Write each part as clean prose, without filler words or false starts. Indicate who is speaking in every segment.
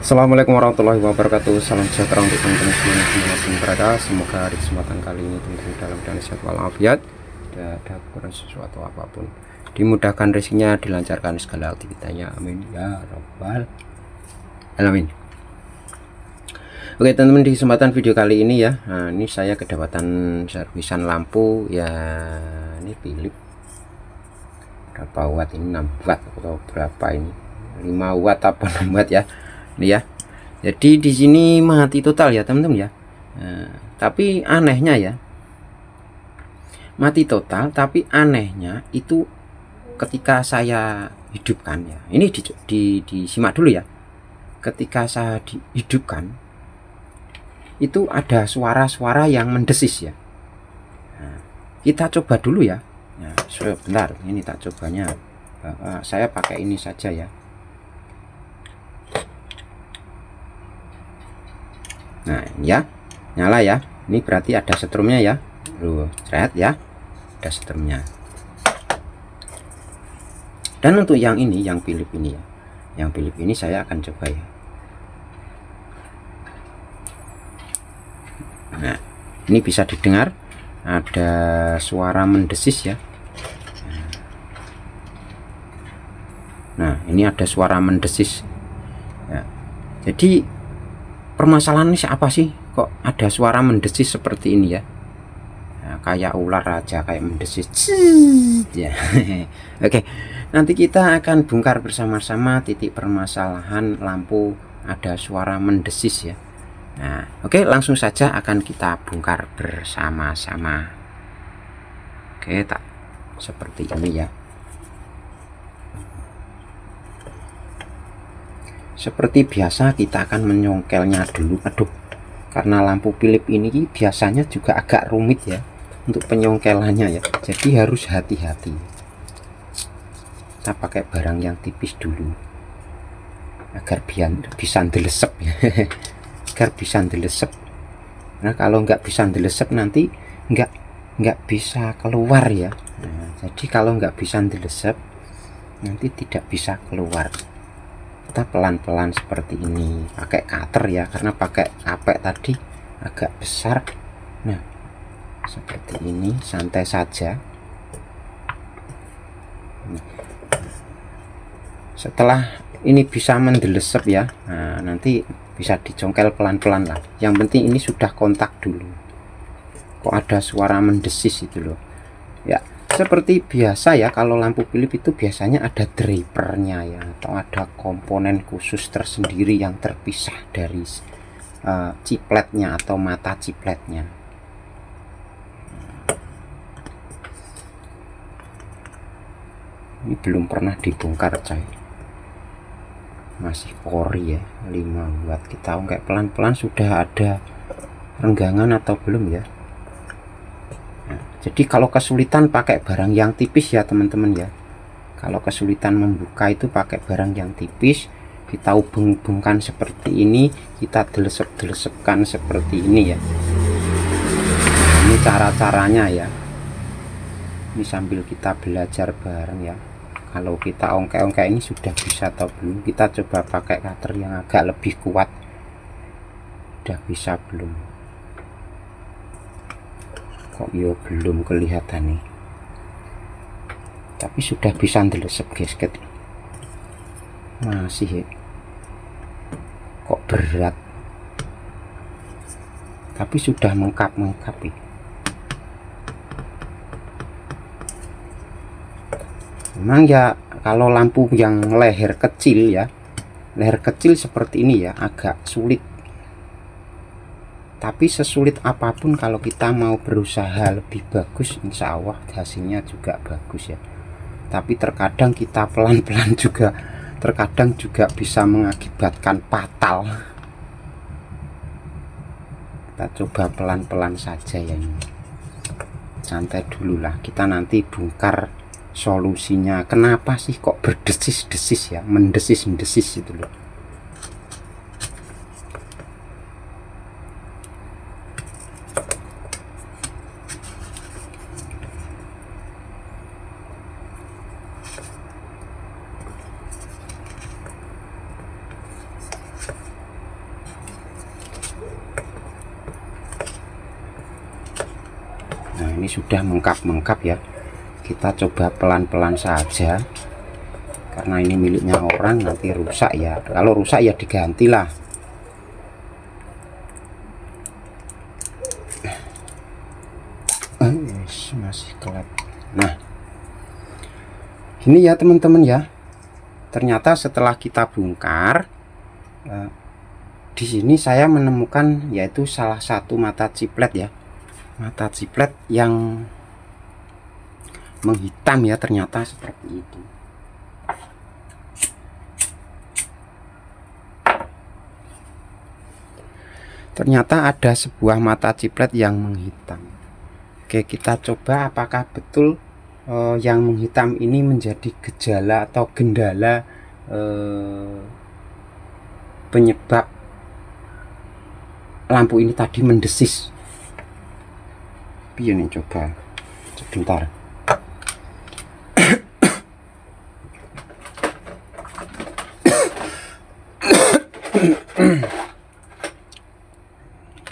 Speaker 1: Assalamualaikum warahmatullahi wabarakatuh. Salam sejahtera untuk teman-teman semuanya dimanapun berada. Semoga di kesempatan kali ini teman-teman dalam keadaan sehat walafiat, tidak ada kekurangan sesuatu apapun, dimudahkan rezekinya, dilancarkan segala aktivitasnya, amin ya rabbal alamin. Oke teman-teman, di kesempatan video kali ini ya, ini saya kedapatan servisan lampu ya. Ini Philips berapa watt ini, 6 watt atau berapa ini, 5 watt apa 6 watt ya ini ya. Jadi di sini mati total ya teman-teman ya. Tapi anehnya ya, mati total, tapi anehnya itu ketika saya hidupkan ya, ini disimak dulu ya. Ketika saya dihidupkan itu ada suara-suara yang mendesis ya. Kita coba dulu ya. Sebentar, ini tak cobanya. Saya pakai ini saja ya. Nah ini ya, nyala ya. Ini berarti ada setrumnya ya. Cret ya, ada setrumnya. Dan untuk yang ini, yang Philips ini ya, yang Philips ini saya akan coba ya. Nah ini bisa didengar ada suara mendesis ya. Nah ini ada suara mendesis ya. Jadi permasalahan ini apa sih, kok ada suara mendesis seperti ini ya? Nah, kayak ular aja kayak mendesis ya. Oke, nanti kita akan bongkar bersama-sama titik permasalahan lampu ada suara mendesis ya. Nah oke, langsung saja akan kita bongkar bersama-sama. Oke, tak seperti ini ya. Seperti biasa kita akan menyongkelnya dulu. Aduh, karena lampu Philips ini biasanya juga agak rumit ya untuk penyongkelannya ya, jadi harus hati-hati. Kita pakai barang yang tipis dulu agar bisa ndelesep ya. Agar bisa ndelesep. Nah kalau nggak bisa ndelesep nanti nggak bisa keluar ya. Nah, jadi kalau nggak bisa ndelesep nanti tidak bisa keluar. Kita pelan-pelan seperti ini pakai cutter ya, karena pakai kapek tadi agak besar. Nah seperti ini, santai saja. Setelah ini bisa mendelesep ya, nah nanti bisa dicongkel pelan-pelan lah. Yang penting ini sudah kontak dulu. Kok ada suara mendesis itu loh ya. Seperti biasa ya, kalau lampu Philips itu biasanya ada drivernya ya, atau ada komponen khusus tersendiri yang terpisah dari cipletnya atau mata cipletnya. Ini belum pernah dibongkar coy, masih ori ya, 5 watt. Kita kayak pelan-pelan sudah ada renggangan atau belum ya. Jadi kalau kesulitan pakai barang yang tipis ya teman-teman ya. Kalau kesulitan membuka itu pakai barang yang tipis, kita hubung-hubungkan seperti ini, kita delesep-delesepkan seperti ini ya. Ini cara-caranya ya. Ini sambil kita belajar bareng ya. Kalau kita ongke-ongke ini sudah bisa atau belum, kita coba pakai cutter yang agak lebih kuat. Udah bisa belum? Kok yo belum kelihatan nih, tapi sudah bisa ndelesep guys. Masih ya, kok berat, tapi sudah mengkap ya. Memang ya kalau lampu yang leher kecil ya, leher kecil seperti ini ya agak sulit. Tapi sesulit apapun kalau kita mau berusaha lebih bagus, insya Allah hasilnya juga bagus ya. Tapi terkadang kita pelan-pelan juga, terkadang juga bisa mengakibatkan fatal. Kita coba pelan-pelan saja ya, ini santai dulu lah. Kita nanti bongkar solusinya. Kenapa sih kok berdesis-desis ya, mendesis-mendesis itu loh. ini sudah mengkap-mengkap ya. Kita coba pelan-pelan saja, karena ini miliknya orang, nanti rusak ya. Kalau rusak ya digantilah. Masih gelap. Nah, ini ya teman-teman ya. Ternyata setelah kita bongkar, di sini saya menemukan yaitu salah satu mata ciplet ya, mata ciplet yang menghitam ya, ternyata seperti itu. Ternyata ada sebuah mata ciplet yang menghitam. Oke, kita coba apakah betul yang menghitam ini menjadi gejala atau gendala penyebab lampu ini tadi mendesis. Piye nih, coba sebentar.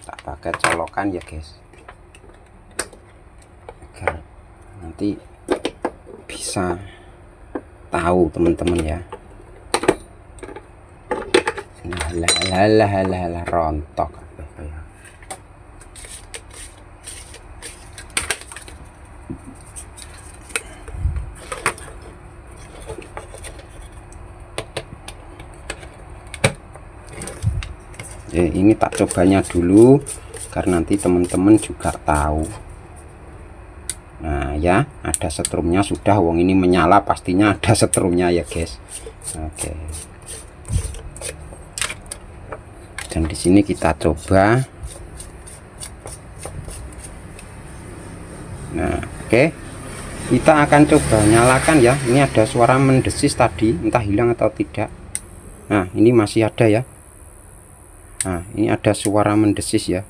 Speaker 1: Tak pakai colokan ya guys, agar nanti bisa tahu teman-teman ya. Lah rontok. Ini tak cobanya dulu karena nanti teman-teman juga tahu. Nah ya, ada setrumnya sudah, wong ini menyala pastinya ada setrumnya ya guys. Oke. Dan di sini kita coba. Nah, oke. Kita akan coba nyalakan ya. Ini ada suara mendesis tadi, entah hilang atau tidak. Nah, ini masih ada ya. Nah, ini ada suara mendesis ya.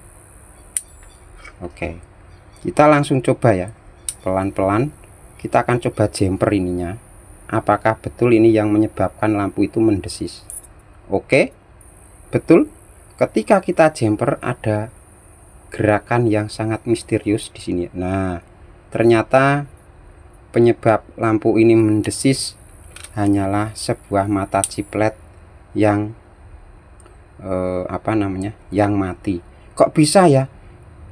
Speaker 1: Oke. Kita langsung coba ya. Pelan-pelan kita akan coba jumper ininya. Apakah betul ini yang menyebabkan lampu itu mendesis? Oke. Betul. Ketika kita jumper ada gerakan yang sangat misterius di sini. Nah, ternyata penyebab lampu ini mendesis hanyalah sebuah mata ciplet yang yang mati. Kok bisa ya?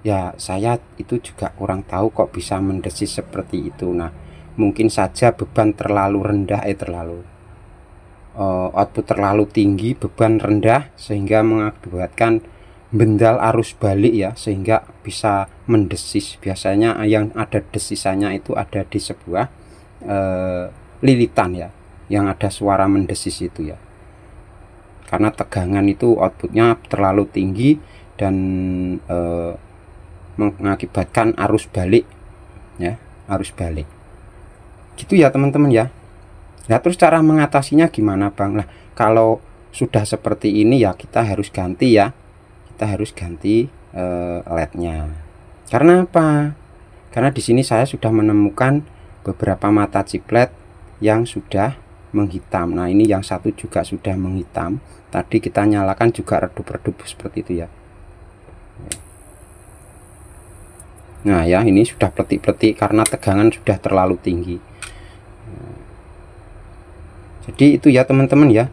Speaker 1: Ya, saya itu juga kurang tahu kok bisa mendesis seperti itu. Nah, mungkin saja beban terlalu rendah, output terlalu tinggi, beban rendah, sehingga mengakibatkan bendal arus balik ya, sehingga bisa mendesis. Biasanya yang ada desisannya itu ada di sebuah lilitan ya, yang ada suara mendesis itu ya, karena tegangan itu outputnya terlalu tinggi dan mengakibatkan arus balik ya, arus balik gitu ya teman-teman ya. Nah, terus cara mengatasinya gimana Bang? Nah, kalau sudah seperti ini ya kita harus ganti ya, kita harus ganti LED-nya. Karena apa? Karena di sini saya sudah menemukan beberapa mata ciplet yang sudah menghitam. Nah, ini yang satu juga sudah menghitam. Tadi kita nyalakan juga redup-redup seperti itu ya. Nah ya, ini sudah pletik-pletik karena tegangan sudah terlalu tinggi. Jadi itu ya teman-teman ya,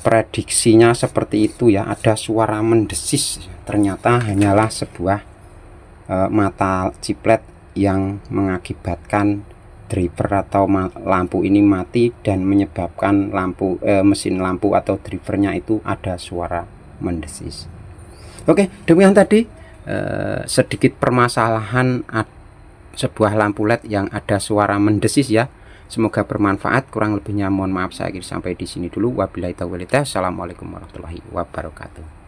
Speaker 1: prediksinya seperti itu ya. Ada suara mendesis, ternyata hanyalah sebuah mata ciplet yang mengakibatkan driver atau lampu ini mati dan menyebabkan lampu mesin lampu atau drivernya itu ada suara mendesis. Oke, demikian tadi sedikit permasalahan sebuah lampu LED yang ada suara mendesis ya. Semoga bermanfaat. Kurang lebihnya mohon maaf, saya akhiri sampai di sini dulu. Wabillahi taufiq walhidayah. Assalamualaikum warahmatullahi wabarakatuh.